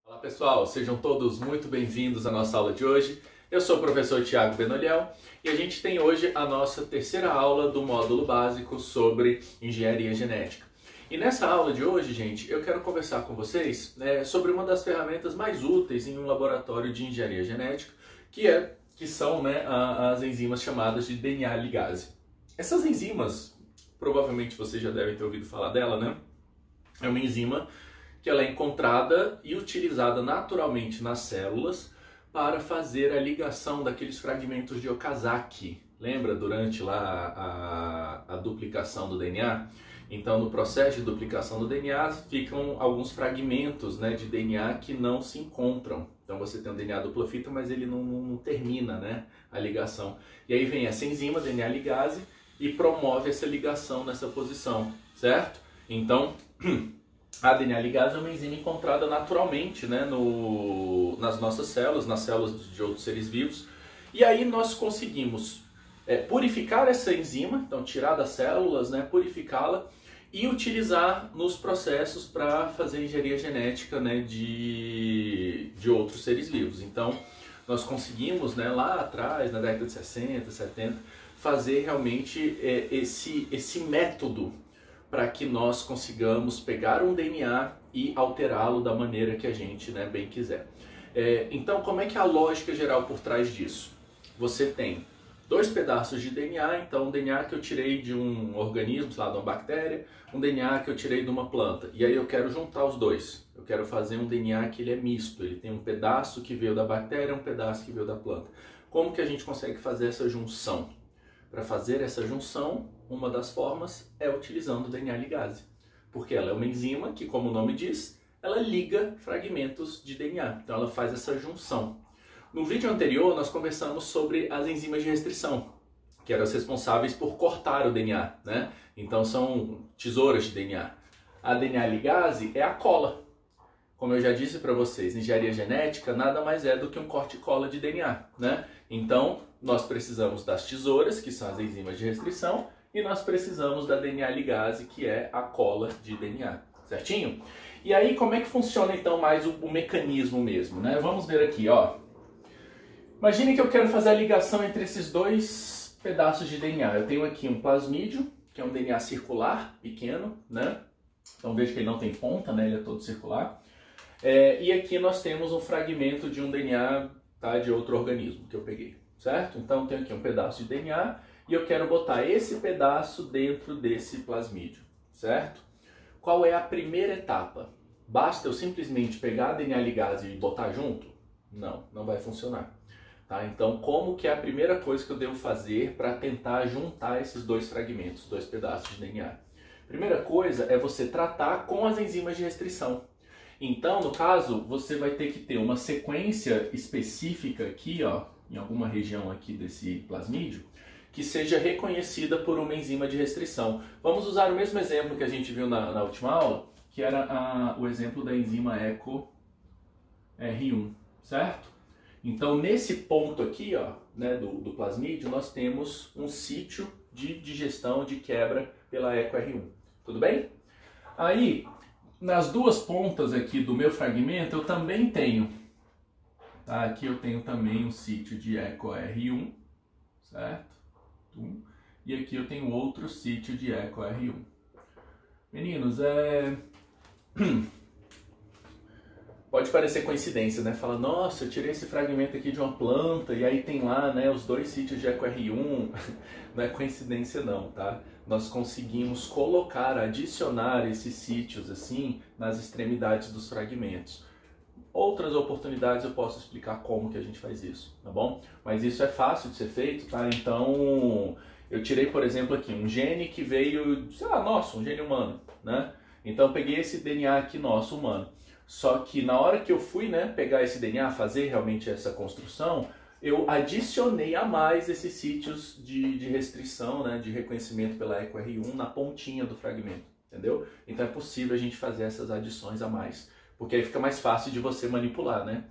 Olá pessoal, sejam todos muito bem-vindos à nossa aula de hoje. Eu sou o professor Thiago Benoliel e a gente tem hoje a nossa terceira aula do módulo básico sobre engenharia genética. E nessa aula de hoje, gente, eu quero conversar com vocês sobre uma das ferramentas mais úteis em um laboratório de engenharia genética, que são as enzimas chamadas de DNA ligase. Essas enzimas, provavelmente vocês já devem ter ouvido falar dela, né? É uma enzima que ela é encontrada e utilizada naturalmente nas células para fazer a ligação daqueles fragmentos de Okazaki. Lembra durante lá a duplicação do DNA? Então, no processo de duplicação do DNA, ficam alguns fragmentos de DNA que não se encontram. Então, você tem um DNA dupla fita, mas ele não termina a ligação. E aí vem essa enzima, DNA ligase, e promove essa ligação nessa posição, certo? Então, a DNA ligase é uma enzima encontrada naturalmente nas nossas células, nas células de outros seres vivos. E aí nós conseguimos purificar essa enzima, então tirar das células, purificá-la e utilizar nos processos para fazer engenharia genética de outros seres vivos. Então nós conseguimos lá atrás, na década de 60, 70, fazer realmente esse método para que nós consigamos pegar um DNA e alterá-lo da maneira que a gente bem quiser. Então, como é que é a lógica geral por trás disso? Você tem dois pedaços de DNA, então um DNA que eu tirei de um organismo, sei lá, de uma bactéria, um DNA que eu tirei de uma planta, e aí eu quero juntar os dois. Eu quero fazer um DNA que ele é misto, ele tem um pedaço que veio da bactéria, um pedaço que veio da planta. Como que a gente consegue fazer essa junção? Para fazer essa junção, uma das formas é utilizando o DNA ligase, porque ela é uma enzima que, como o nome diz, ela liga fragmentos de DNA, então ela faz essa junção. No vídeo anterior nós conversamos sobre as enzimas de restrição, que eram as responsáveis por cortar o DNA, Então são tesouras de DNA. A DNA ligase é a cola. Como eu já disse para vocês, engenharia genética nada mais é do que um corte e cola de DNA, Então, nós precisamos das tesouras, que são as enzimas de restrição, e nós precisamos da DNA ligase, que é a cola de DNA, certinho? E aí, como é que funciona então mais o mecanismo mesmo, Vamos ver aqui, ó. Imagine que eu quero fazer a ligação entre esses dois pedaços de DNA. Eu tenho aqui um plasmídio, que é um DNA circular, pequeno, Então veja que ele não tem ponta, ele é todo circular. E aqui nós temos um fragmento de um DNA de outro organismo que eu peguei, certo? Então eu tenho aqui um pedaço de DNA e eu quero botar esse pedaço dentro desse plasmídio, certo? Qual é a primeira etapa? Basta eu simplesmente pegar a DNA ligase e botar junto? Não, não vai funcionar. Então como que é a primeira coisa que eu devo fazer para tentar juntar esses dois fragmentos, dois pedaços de DNA? Primeira coisa é você tratar com as enzimas de restrição. Então, no caso, você vai ter que ter uma sequência específica aqui, ó, em alguma região aqui desse plasmídio, que seja reconhecida por uma enzima de restrição. Vamos usar o mesmo exemplo que a gente viu na última aula, que era o exemplo da enzima EcoR1, certo? Então, nesse ponto aqui, ó, do plasmídio, nós temos um sítio de digestão, de quebra pela EcoR1. Tudo bem? Aí, nas duas pontas aqui do meu fragmento, eu também tenho, aqui eu tenho também um sítio de EcoR1, certo? E aqui eu tenho outro sítio de EcoR1. Meninos, pode parecer coincidência, Fala, nossa, eu tirei esse fragmento aqui de uma planta e aí tem lá, os dois sítios de EcoR1. Não é coincidência não, Nós conseguimos colocar, adicionar esses sítios assim nas extremidades dos fragmentos. Outras oportunidades eu posso explicar como que a gente faz isso, tá bom? Mas isso é fácil de ser feito, Então, eu tirei, por exemplo, aqui um gene que veio, sei lá, nosso, um gene humano, Então eu peguei esse DNA aqui nosso, humano. Só que na hora que eu fui, pegar esse DNA, fazer realmente essa construção, eu adicionei a mais esses sítios de restrição, de reconhecimento pela EcoR1 na pontinha do fragmento, entendeu? Então é possível a gente fazer essas adições a mais, porque aí fica mais fácil de você manipular,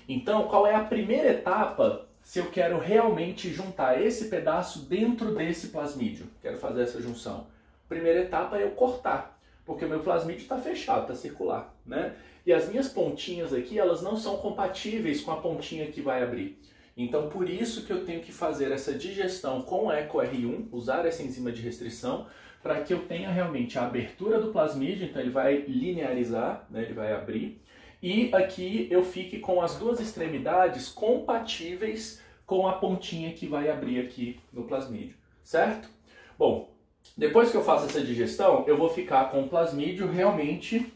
Então, qual é a primeira etapa se eu quero realmente juntar esse pedaço dentro desse plasmídio? Quero fazer essa junção. Primeira etapa é eu cortar. Porque o meu plasmídio está fechado, está circular, né? E as minhas pontinhas aqui, elas não são compatíveis com a pontinha que vai abrir. Então, por isso que eu tenho que fazer essa digestão com o EcoR1, usar essa enzima de restrição, para que eu tenha realmente a abertura do plasmídio, então ele vai linearizar, né? Ele vai abrir. E aqui eu fique com as duas extremidades compatíveis com a pontinha que vai abrir aqui no plasmídio, certo? Bom, depois que eu faço essa digestão, eu vou ficar com o plasmídio realmente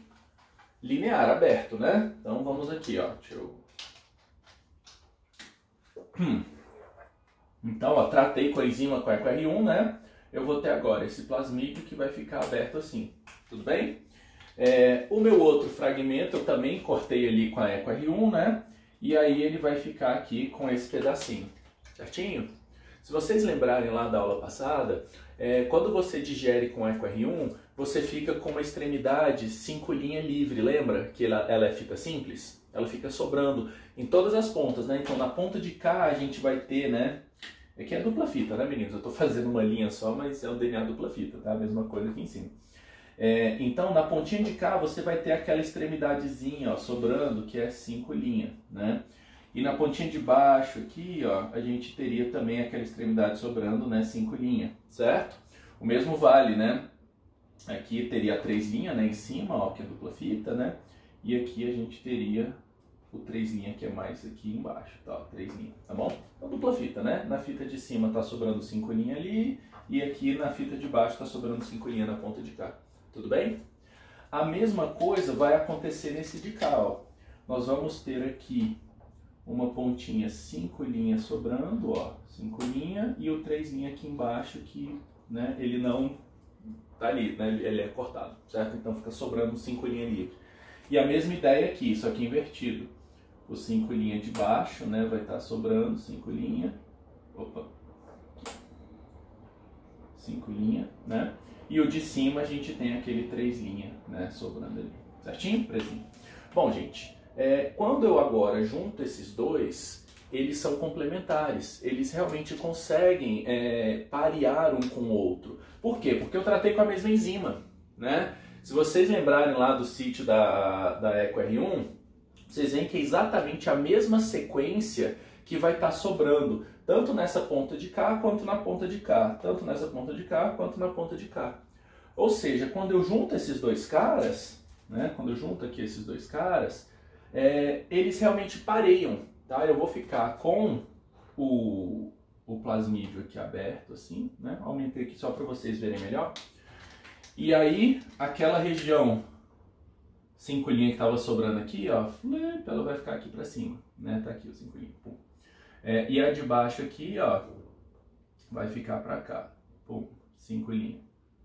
linear, aberto, né? Então vamos aqui, ó. Então, ó, tratei com a enzima com a EcoR1, né? Eu vou ter agora esse plasmídio que vai ficar aberto assim, tudo bem? O meu outro fragmento eu também cortei ali com a EcoR1, né? E aí ele vai ficar aqui com esse pedacinho, certinho? Se vocês lembrarem lá da aula passada, quando você digere com EcoR1, você fica com uma extremidade 5' livre, lembra? Que ela é fita simples? Ela fica sobrando em todas as pontas, né? Então na ponta de cá a gente vai ter, né? Aqui é dupla fita, né, meninos? Eu tô fazendo uma linha só, mas é o DNA dupla fita, tá? A mesma coisa aqui em cima. Então na pontinha de cá você vai ter aquela extremidadezinha, ó, sobrando, que é 5', né? E na pontinha de baixo aqui, ó, a gente teria também aquela extremidade sobrando, né, 5', certo? O mesmo vale, né? Aqui teria a 3', né, em cima, ó, que é dupla fita, né? E aqui a gente teria o 3' que é mais aqui embaixo, tá? 3', tá bom? Então dupla fita, né? Na fita de cima tá sobrando 5' ali, e aqui na fita de baixo tá sobrando 5' na ponta de cá. Tudo bem? A mesma coisa vai acontecer nesse de cá, ó. Nós vamos ter aqui uma pontinha 5' sobrando, ó, 5', e o 3' aqui embaixo que, né, ele não tá ali, né, ele é cortado, certo? Então fica sobrando 5' livre. E a mesma ideia aqui, só que invertido. O 5' de baixo, né, vai estar sobrando 5', opa, 5', né? E o de cima a gente tem aquele 3', né, sobrando ali, certinho? Presinho. Bom, gente, quando eu agora junto esses dois, eles são complementares, eles realmente conseguem parear um com o outro. Por quê? Porque eu tratei com a mesma enzima, né? Se vocês lembrarem lá do sítio da EcoR1, vocês veem que é exatamente a mesma sequência que vai estar sobrando, tanto nessa ponta de cá quanto na ponta de cá, tanto nessa ponta de cá quanto na ponta de cá. Ou seja, quando eu junto esses dois caras, né, quando eu junto aqui esses dois caras, eles realmente pareiam, tá? Eu vou ficar com o plasmídio aqui aberto, assim, né? Aumentei aqui só para vocês verem melhor. E aí, aquela região 5' que estava sobrando aqui, ó, ela vai ficar aqui para cima, né? Tá aqui o 5'. Pum. E a de baixo aqui, ó, vai ficar para cá, pum, 5',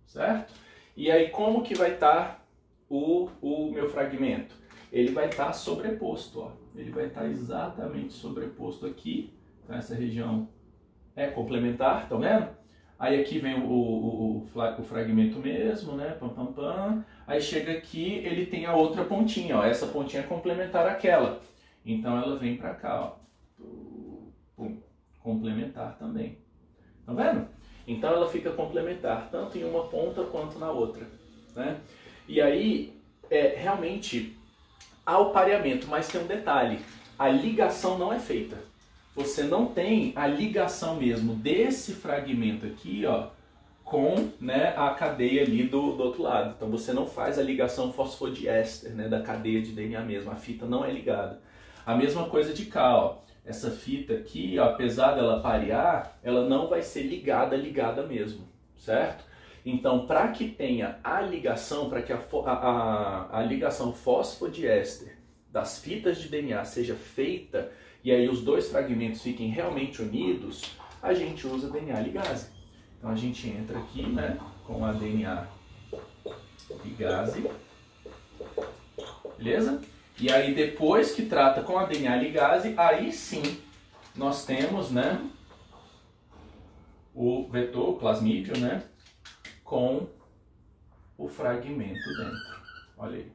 certo? E aí, como que vai estar o meu fragmento? Ele vai estar sobreposto, ó. Ele vai estar exatamente sobreposto aqui. Então, essa região é complementar, estão vendo? Aí aqui vem o fragmento mesmo, né? Pam, pam, pam. Aí chega aqui, ele tem a outra pontinha, ó. Essa pontinha é complementar àquela. Então ela vem pra cá, ó. Pum. Complementar também. Tá vendo? Então ela fica complementar, tanto em uma ponta quanto na outra, né? E aí, realmente, há o pareamento, mas tem um detalhe. A ligação não é feita. Você não tem a ligação mesmo desse fragmento aqui, ó, com, né, a cadeia ali do outro lado. Então você não faz a ligação fosfodiéster, né, da cadeia de DNA mesmo. A fita não é ligada. A mesma coisa de cá, ó. Essa fita aqui, ó, apesar dela parear, ela não vai ser ligada mesmo, certo? Então, para que tenha a ligação, para que a ligação fosfodiéster das fitas de DNA seja feita, e aí os dois fragmentos fiquem realmente unidos, a gente usa DNA ligase. Então a gente entra aqui, né, com a DNA ligase, beleza? E aí depois que trata com a DNA ligase, aí sim nós temos, né, o vetor, o plasmídio, né, com o fragmento dentro. Olha aí.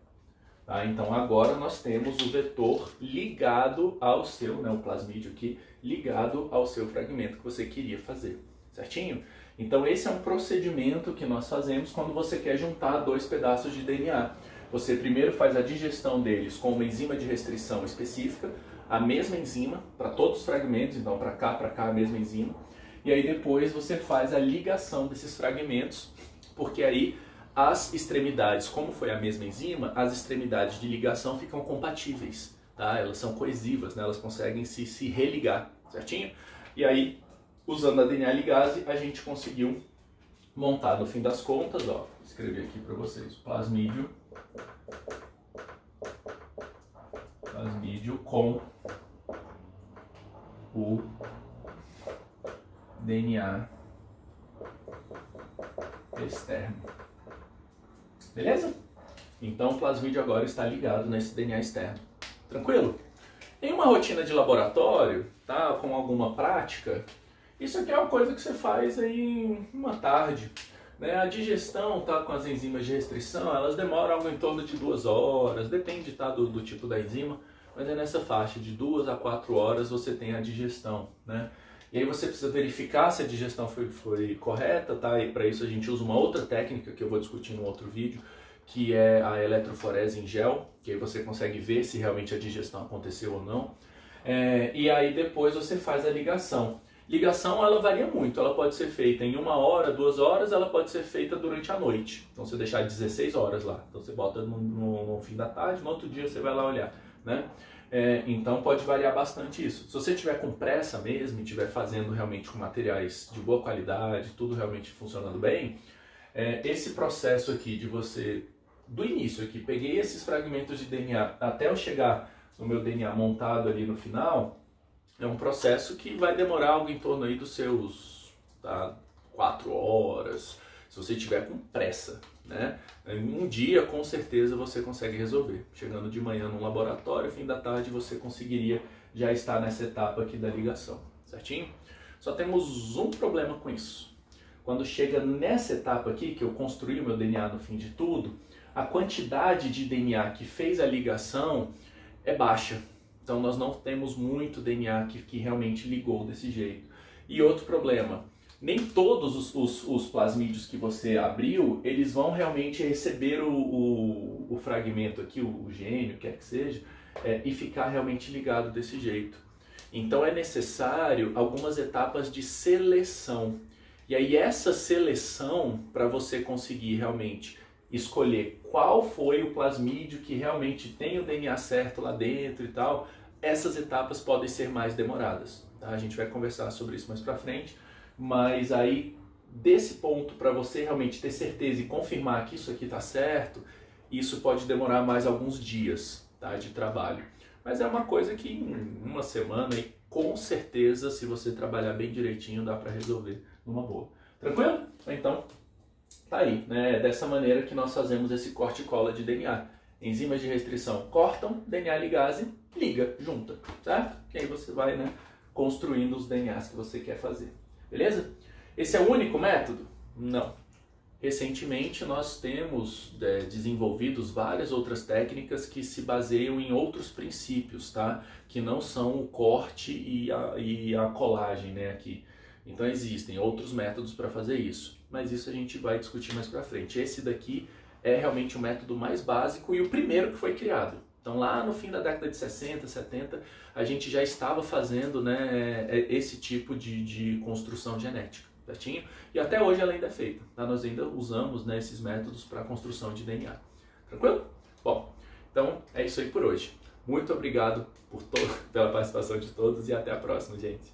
Tá, então agora nós temos o vetor ligado ao seu, né, o plasmídio aqui, ligado ao seu fragmento que você queria fazer, certinho? Então esse é um procedimento que nós fazemos quando você quer juntar dois pedaços de DNA. Você primeiro faz a digestão deles com uma enzima de restrição específica, a mesma enzima para todos os fragmentos, então para cá a mesma enzima. E aí depois você faz a ligação desses fragmentos, porque aí as extremidades, como foi a mesma enzima, as extremidades de ligação ficam compatíveis, tá? Elas são coesivas, né? Elas conseguem se religar, certinho? E aí, usando a DNA ligase, a gente conseguiu montar, no fim das contas, ó, vou escrever aqui para vocês, plasmídio com o DNA externo. Beleza? Então o plasmídio agora está ligado nesse DNA externo. Tranquilo? Em uma rotina de laboratório, tá, com alguma prática, isso aqui é uma coisa que você faz aí em uma tarde. Né? A digestão, tá, com as enzimas de restrição, elas demoram algo em torno de 2 horas, depende, tá, do tipo da enzima, mas é nessa faixa de 2 a 4 horas você tem a digestão, né? E aí você precisa verificar se a digestão foi correta, tá? E para isso a gente usa uma outra técnica que eu vou discutir num outro vídeo, que é a eletroforese em gel, que aí você consegue ver se realmente a digestão aconteceu ou não. E aí depois você faz a ligação. Ligação, ela varia muito, ela pode ser feita em 1 hora, 2 horas, ela pode ser feita durante a noite. Então você deixar 16 horas lá, então você bota no fim da tarde, no outro dia você vai lá olhar, né? Então pode variar bastante isso. Se você tiver com pressa mesmo e estiver fazendo realmente com materiais de boa qualidade, tudo realmente funcionando bem, esse processo aqui de você, do início aqui, peguei esses fragmentos de DNA até eu chegar no meu DNA montado ali no final, é um processo que vai demorar algo em torno aí dos seus 4 horas, se você tiver com pressa, né? Em um dia, com certeza, você consegue resolver. Chegando de manhã no laboratório, fim da tarde, você conseguiria já estar nessa etapa aqui da ligação, certinho? Só temos um problema com isso. Quando chega nessa etapa aqui, que eu construí o meu DNA no fim de tudo, a quantidade de DNA que fez a ligação é baixa. Então nós não temos muito DNA que realmente ligou desse jeito. E outro problema, nem todos os plasmídios que você abriu, eles vão realmente receber o fragmento aqui, o gene, o que quer que seja, e ficar realmente ligado desse jeito. Então é necessário algumas etapas de seleção. E aí essa seleção, para você conseguir realmente escolher qual foi o plasmídio que realmente tem o DNA certo lá dentro e tal, essas etapas podem ser mais demoradas. Tá? A gente vai conversar sobre isso mais pra frente, mas aí desse ponto para você realmente ter certeza e confirmar que isso aqui está certo, isso pode demorar mais alguns dias, tá, de trabalho. Mas é uma coisa que em uma semana, e com certeza, se você trabalhar bem direitinho, dá para resolver numa boa. Tranquilo? Então, tá aí, né? É dessa maneira que nós fazemos esse corte e cola de DNA. Enzimas de restrição cortam, DNA ligase liga, junta, certo? E aí você vai, né, construindo os DNAs que você quer fazer. Beleza? Esse é o único método? Não. Recentemente nós temos desenvolvidos várias outras técnicas que se baseiam em outros princípios, tá? Que não são o corte e a colagem, né, aqui. Então existem outros métodos para fazer isso, mas isso a gente vai discutir mais para frente. Esse daqui é realmente o método mais básico e o primeiro que foi criado. Então lá no fim da década de 60, 70, a gente já estava fazendo, né, esse tipo de construção genética, certinho? E até hoje ela ainda é feita, tá? Nós ainda usamos, né, esses métodos para a construção de DNA. Tranquilo? Bom, então é isso aí por hoje. Muito obrigado pela participação de todos e até a próxima, gente.